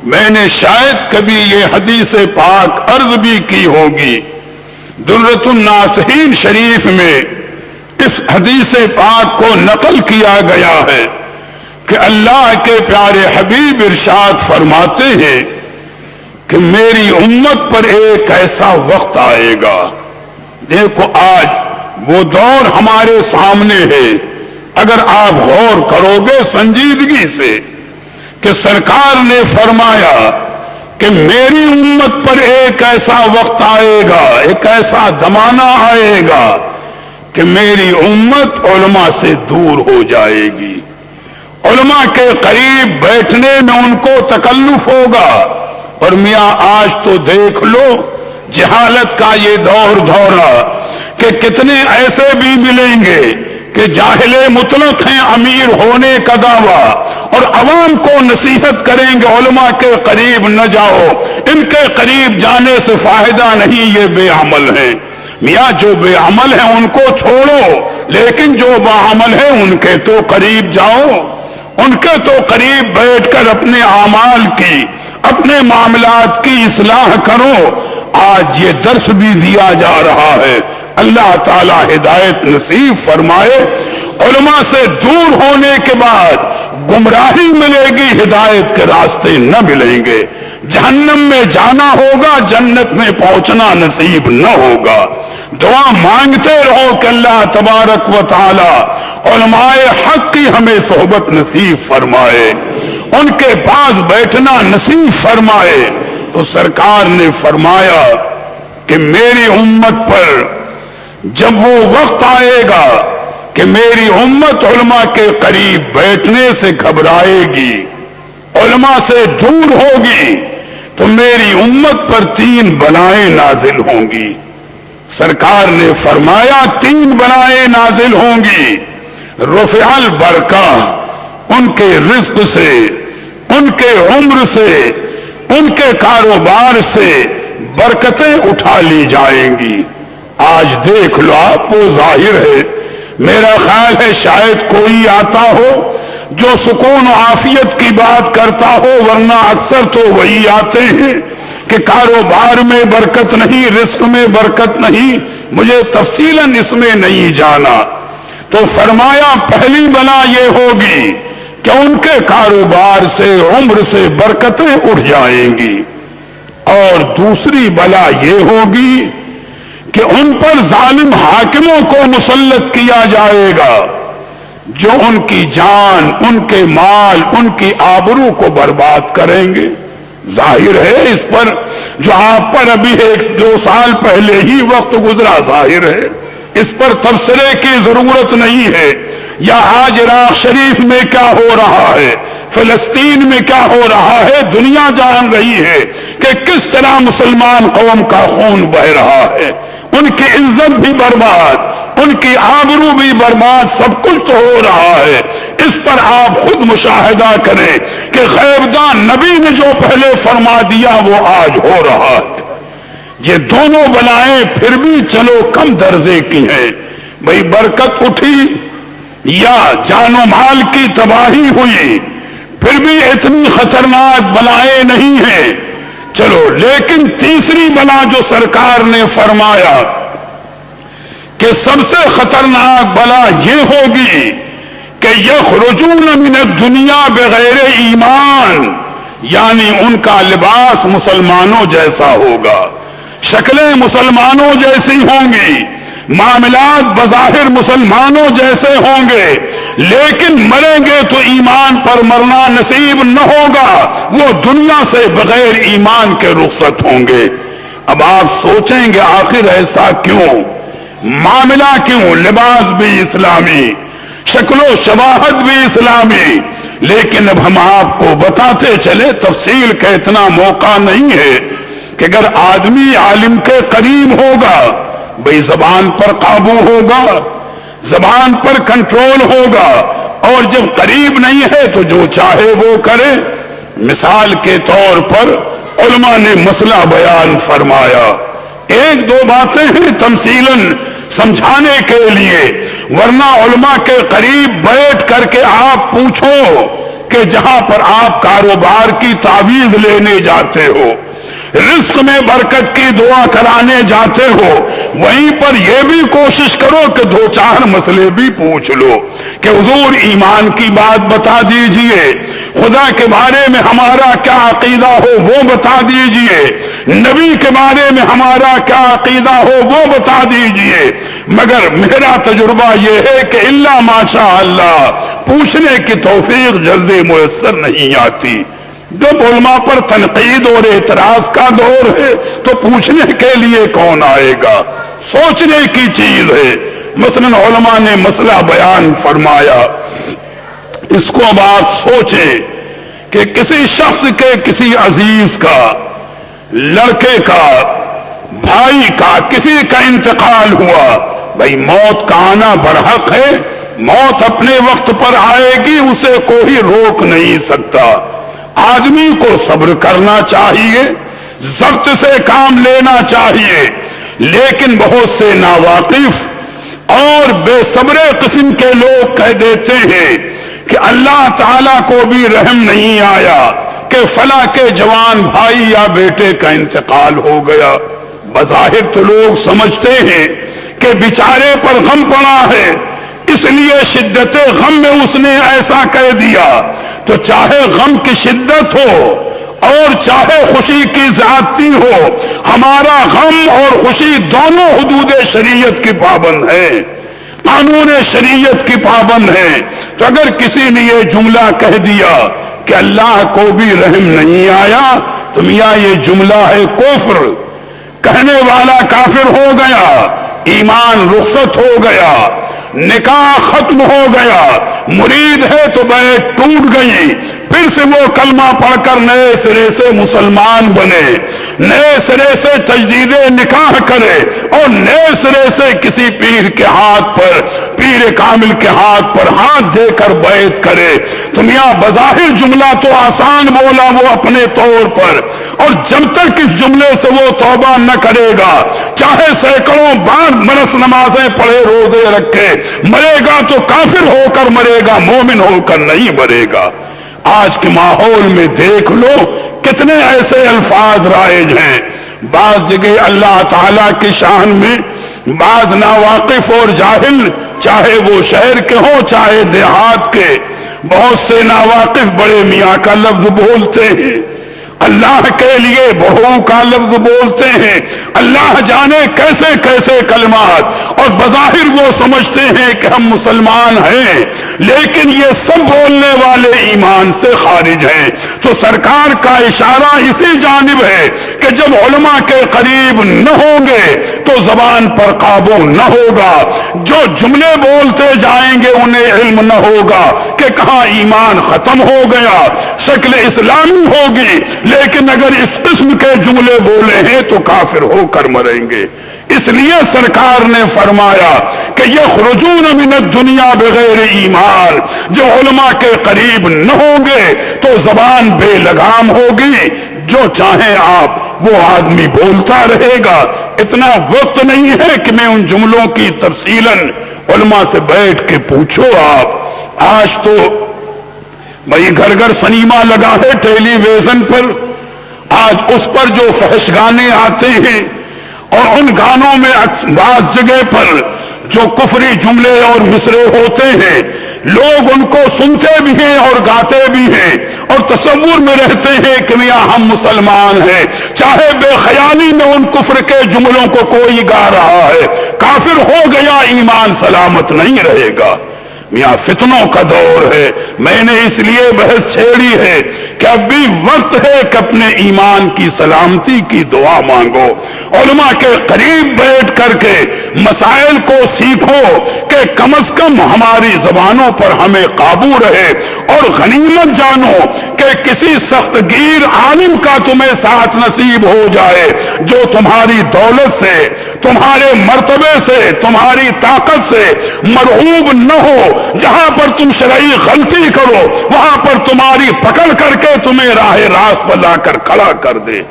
میں نے شاید کبھی یہ حدیث پاک عرض بھی کی ہوگی، درۃ الناصحین شریف میں اس حدیث پاک کو نقل کیا گیا ہے کہ اللہ کے پیارے حبیب ارشاد فرماتے ہیں کہ میری امت پر ایک ایسا وقت آئے گا۔ دیکھو آج وہ دور ہمارے سامنے ہے، اگر آپ غور کرو گے سنجیدگی سے کہ سرکار نے فرمایا کہ میری امت پر ایک ایسا وقت آئے گا، ایک ایسا زمانہ آئے گا کہ میری امت علماء سے دور ہو جائے گی، علماء کے قریب بیٹھنے میں ان کو تکلف ہوگا۔ اور میاں آج تو دیکھ لو جہالت کا یہ دور دورہ کہ کتنے ایسے بھی ملیں گے کہ جاہل مطلق ہیں، امیر ہونے کا دعویٰ، اور عوام کو نصیحت کریں گے علماء کے قریب نہ جاؤ، ان کے قریب جانے سے فائدہ نہیں، یہ بے عمل ہیں۔ میاں جو بے عمل ہیں ان کو چھوڑو، لیکن جو باعمل ہیں ان کے تو قریب جاؤ، ان کے تو قریب بیٹھ کر اپنے اعمال کی، اپنے معاملات کی اصلاح کرو۔ آج یہ درس بھی دیا جا رہا ہے، اللہ تعالی ہدایت نصیب فرمائے۔ علماء سے دور ہونے کے بعد گمراہی ملے گی، ہدایت کے راستے نہ ملیں گے، جہنم میں جانا ہوگا، جنت میں پہنچنا نصیب نہ ہوگا۔ دعا مانگتے رہو کہ اللہ تبارک و تعالی علماء حق کی ہمیں صحبت نصیب فرمائے، ان کے پاس بیٹھنا نصیب فرمائے۔ تو سرکار نے فرمایا کہ میری امت پر جب وہ وقت آئے گا کہ میری امت علماء کے قریب بیٹھنے سے گھبرائے گی، علماء سے دور ہوگی، تو میری امت پر 3 بلائیں نازل ہوں گی۔ سرکار نے فرمایا 3 بلائیں نازل ہوں گی۔ رفع البرکہ، ان کے رزق سے، ان کے عمر سے، ان کے کاروبار سے برکتیں اٹھا لی جائیں گی۔ آج دیکھ لو آپ، وہ ظاہر ہے، میرا خیال ہے شاید کوئی آتا ہو جو سکون و عافیت کی بات کرتا ہو، ورنہ اکثر تو وہی آتے ہیں کہ کاروبار میں برکت نہیں، رزق میں برکت نہیں۔ مجھے تفصیلاً اس میں نہیں جانا، تو فرمایا پہلی بلا یہ ہوگی کہ ان کے کاروبار سے، عمر سے برکتیں اٹھ جائیں گی، اور دوسری بلا یہ ہوگی کہ ان پر ظالم حاکموں کو مسلط کیا جائے گا جو ان کی جان، ان کے مال، ان کی آبرو کو برباد کریں گے۔ ظاہر ہے اس پر جو آپ پر ابھی 1-2 سال پہلے ہی وقت گزرا، ظاہر ہے اس پر تبصرے کی ضرورت نہیں ہے۔ یا آج عراق شریف میں کیا ہو رہا ہے، فلسطین میں کیا ہو رہا ہے، دنیا جان رہی ہے کہ کس طرح مسلمان قوم کا خون بہہ رہا ہے، ان کی عزت بھی برباد، ان کی آبرو بھی برباد، سب کچھ تو ہو رہا ہے۔ اس پر آپ خود مشاہدہ کریں کہ غیبدان نبی نے جو پہلے فرما دیا وہ آج ہو رہا ہے۔ یہ دونوں بلائیں پھر بھی چلو کم درجے کی ہیں، بھئی برکت اٹھی یا جان و مال کی تباہی ہوئی، پھر بھی اتنی خطرناک بلائیں نہیں ہیں، چلو۔ لیکن تیسری بلا جو سرکار نے فرمایا کہ سب سے خطرناک بلا یہ ہوگی کہ یخرجون من الدنیا بغیر ایمان، یعنی ان کا لباس مسلمانوں جیسا ہوگا، شکلیں مسلمانوں جیسی ہوں گی، معاملات بظاہر مسلمانوں جیسے ہوں گے، لیکن مریں گے تو ایمان پر مرنا نصیب نہ ہوگا، وہ دنیا سے بغیر ایمان کے رخصت ہوں گے۔ اب آپ سوچیں گے آخر ایسا کیوں، معاملہ کیوں، لباس بھی اسلامی، شکل و شباہت بھی اسلامی، لیکن اب ہم آپ کو بتاتے چلے، تفصیل کا اتنا موقع نہیں ہے کہ اگر آدمی عالم کے قریب ہوگا، بھئی زبان پر قابو ہوگا، زبان پر کنٹرول ہوگا، اور جب قریب نہیں ہے تو جو چاہے وہ کرے۔ مثال کے طور پر علماء نے مسئلہ بیان فرمایا، 1-2 باتیں ہیں تمثیلاً سمجھانے کے لیے، ورنہ علماء کے قریب بیٹھ کر کے آپ پوچھو کہ جہاں پر آپ کاروبار کی تعویذ لینے جاتے ہو، رزق میں برکت کی دعا کرانے جاتے ہو، وہیں پر یہ بھی کوشش کرو کہ دو چار مسئلے بھی پوچھ لو کہ حضور ایمان کی بات بتا دیجئے، خدا کے بارے میں ہمارا کیا عقیدہ ہو وہ بتا دیجئے، نبی کے بارے میں ہمارا کیا عقیدہ ہو وہ بتا دیجئے۔ مگر میرا تجربہ یہ ہے کہ الا ماشاء اللہ پوچھنے کی توفیق جلدی میسر نہیں آتی۔ جب علماء پر تنقید اور اعتراض کا دور ہے تو پوچھنے کے لیے کون آئے گا؟ سوچنے کی چیز ہے۔ مثلا علماء نے مسئلہ بیان فرمایا، اس کو اب آپ سوچیں کہ کسی شخص کے کسی عزیز کا، لڑکے کا، بھائی کا، کسی کا انتقال ہوا، بھائی موت کا آنا برحق ہے، موت اپنے وقت پر آئے گی، اسے کوئی روک نہیں سکتا۔ آدمی کو صبر کرنا چاہیے، ضبط سے کام لینا چاہیے، لیکن بہت سے ناواقف اور بے صبر قسم کے لوگ کہہ دیتے ہیں کہ اللہ تعالیٰ کو بھی رحم نہیں آیا کہ فلاں کے جوان بھائی یا بیٹے کا انتقال ہو گیا۔ بظاہر تو لوگ سمجھتے ہیں کہ بیچارے پر غم پڑا ہے، اس لیے شدت غم میں اس نے ایسا کہہ دیا۔ تو چاہے غم کی شدت ہو اور چاہے خوشی کی زیادتی ہو، ہمارا غم اور خوشی دونوں حدود شریعت کی پابند ہے، قانون شریعت کی پابند ہے۔ تو اگر کسی نے یہ جملہ کہہ دیا کہ اللہ کو بھی رحم نہیں آیا، تو میاں یہ جملہ ہے کفر، کہنے والا کافر ہو گیا، ایمان رخصت ہو گیا، نکاح ختم ہو گیا، مرید ہے تو بیعت ٹوٹ گئی، پھر سے وہ کلمہ پڑھ کر نئے سرے سے مسلمان بنے، نئے سرے سے تجدید نکاح کرے اور نئے سرے سے کسی پیر کے ہاتھ پر، پیر کامل کے ہاتھ پر ہاتھ دے کر بیعت کرے۔ تو میاں بظاہر جملہ تو آسان بولا وہ اپنے طور پر، اور جب تک اس جملے سے وہ توبہ نہ کرے گا، چاہے سینکڑوں بار برس نمازیں پڑھے روزے رکھے، مرے گا تو کافر ہو کر مرے گا، مومن ہو کر نہیں مرے گا۔ آج کے ماحول میں دیکھ لو کتنے ایسے الفاظ رائج ہیں، بعض جگہ اللہ تعالیٰ کی شان میں بعض ناواقف اور جاہل، چاہے وہ شہر کے ہوں چاہے دیہات کے، بہت سے ناواقف بڑے میاں کا لفظ بولتے ہیں، اللہ کے لیے بہو کا لفظ بولتے ہیں، اللہ جانے کیسے کیسے کلمات، اور بظاہر وہ سمجھتے ہیں کہ ہم مسلمان ہیں، لیکن یہ سب بولنے والے ایمان سے خارج ہیں۔ تو سرکار کا اشارہ اسی جانب ہے کہ جب علماء کے قریب نہ ہوں گے تو زبان پر قابو نہ ہوگا، جو جملے بولتے جائیں گے انہیں علم نہ ہوگا کہ کہاں ایمان ختم ہو گیا، شکل اسلامی ہوگی، لیکن اگر اس قسم کے جملے بولے ہیں تو کافر ہو کر مریں گے۔ اس لیے سرکار نے فرمایا کہ یخرجون من الدنیا بغیر ایمان، جو علماء کے قریب نہ ہوں گے تو زبان بے لگام ہوگی، جو چاہیں آپ وہ آدمی بولتا رہے گا۔ اتنا وقت نہیں ہے کہ میں ان جملوں کی تفصیلاً علماء سے بیٹھ کے پوچھو آپ۔ آج تو بھائی گھر گھر سنیما لگا ہے ٹیلی ویژن پر، آج اس پر جو فحش گانے آتے ہیں اور ان گانوں میں بعض جگہ پر جو کفری جملے اور مصرے ہوتے ہیں، لوگ ان کو سنتے بھی ہیں اور گاتے بھی ہیں اور تصور میں رہتے ہیں کہ میاں ہم مسلمان ہیں، چاہے بے خیالی میں ان کفر کے جملوں کو کوئی گا رہا ہے، کافر ہو گیا، ایمان سلامت نہیں رہے گا۔ میاں فتنوں کا دور ہے، میں نے اس لیے بحث چھیڑی ہے کہ اب بھی وقت ہے کہ اپنے ایمان کی سلامتی کی دعا مانگو، علماء کے قریب بیٹھ کر کے مسائل کو سیکھو کہ کم از کم ہماری زبانوں پر ہمیں قابو رہے، اور غنیمت جانو کہ کسی سخت گیر عالم کا تمہیں ساتھ نصیب ہو جائے جو تمہاری دولت سے، تمہارے مرتبے سے، تمہاری طاقت سے مرعوب نہ ہو، جہاں پر تم شرعی غلطی کرو وہاں پر تمہاری پکڑ کر کے تمہیں راہ راست پر لا کر کھڑا کر دے۔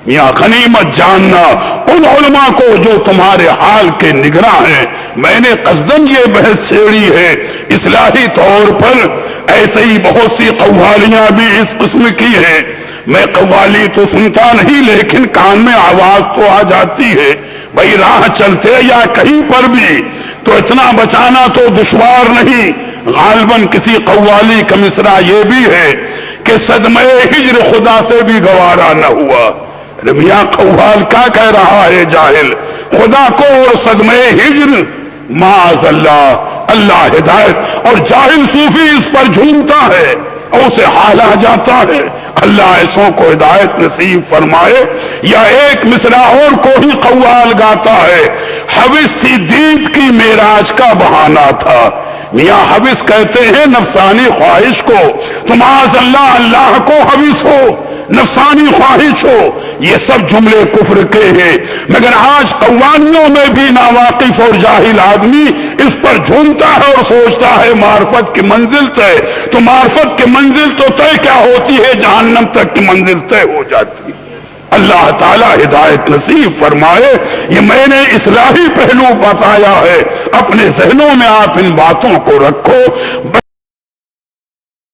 میاں غنیمت جاننا ان علماء کو جو تمہارے حال کے نگراں ہیں۔ میں نے قصدن یہ بحث چھیڑی ہے اصلاحی طور پر، ایسے ہی بہت سی قوالیاں بھی اس قسم کی ہیں۔ میں قوالی تو سنتا نہیں لیکن کان میں آواز تو آ جاتی ہے، بھئی راہ چلتے یا کہیں پر بھی تو اتنا بچانا تو دشوار نہیں۔ غالباً کسی قوالی کا مصرع یہ بھی ہے کہ صدمہ ہجر خدا سے بھی گوارا نہ ہوا۔ میاں قوال کیا کہہ رہا ہے جاہل؟ خدا کو اور صدمہ ہجر، معاذ اللہ، اللہ ہدایت، اور جاہل صوفی اس پر جھومتا ہے اور اسے حال آ جاتا ہے۔ اللہ ایسوں کو ہدایت نصیب فرمائے۔ یا ایک مصرع اور کو ہی قوال گاتا ہے، حوث تھی دید کی معراج کا بہانہ تھا۔ میاں حوث کہتے ہیں نفسانی خواہش کو، تو معاذ اللہ اللہ کو حوث ہو، نفسانی خواہش ہو، یہ سب جملے کفر کے ہیں۔ مگر آج قوانیوں میں بھی ناواقف اور جاہل آدمی اس پر جھومتا ہے اور سوچتا ہے معرفت کی منزل طے، تو معرفت کی منزل تو طے کیا ہوتی ہے، جہنم تک کی منزل طے ہو جاتی ہے۔ اللہ تعالی ہدایت نصیب فرمائے۔ یہ میں نے اصلاحی پہلو بتایا ہے، اپنے ذہنوں میں آپ ان باتوں کو رکھو۔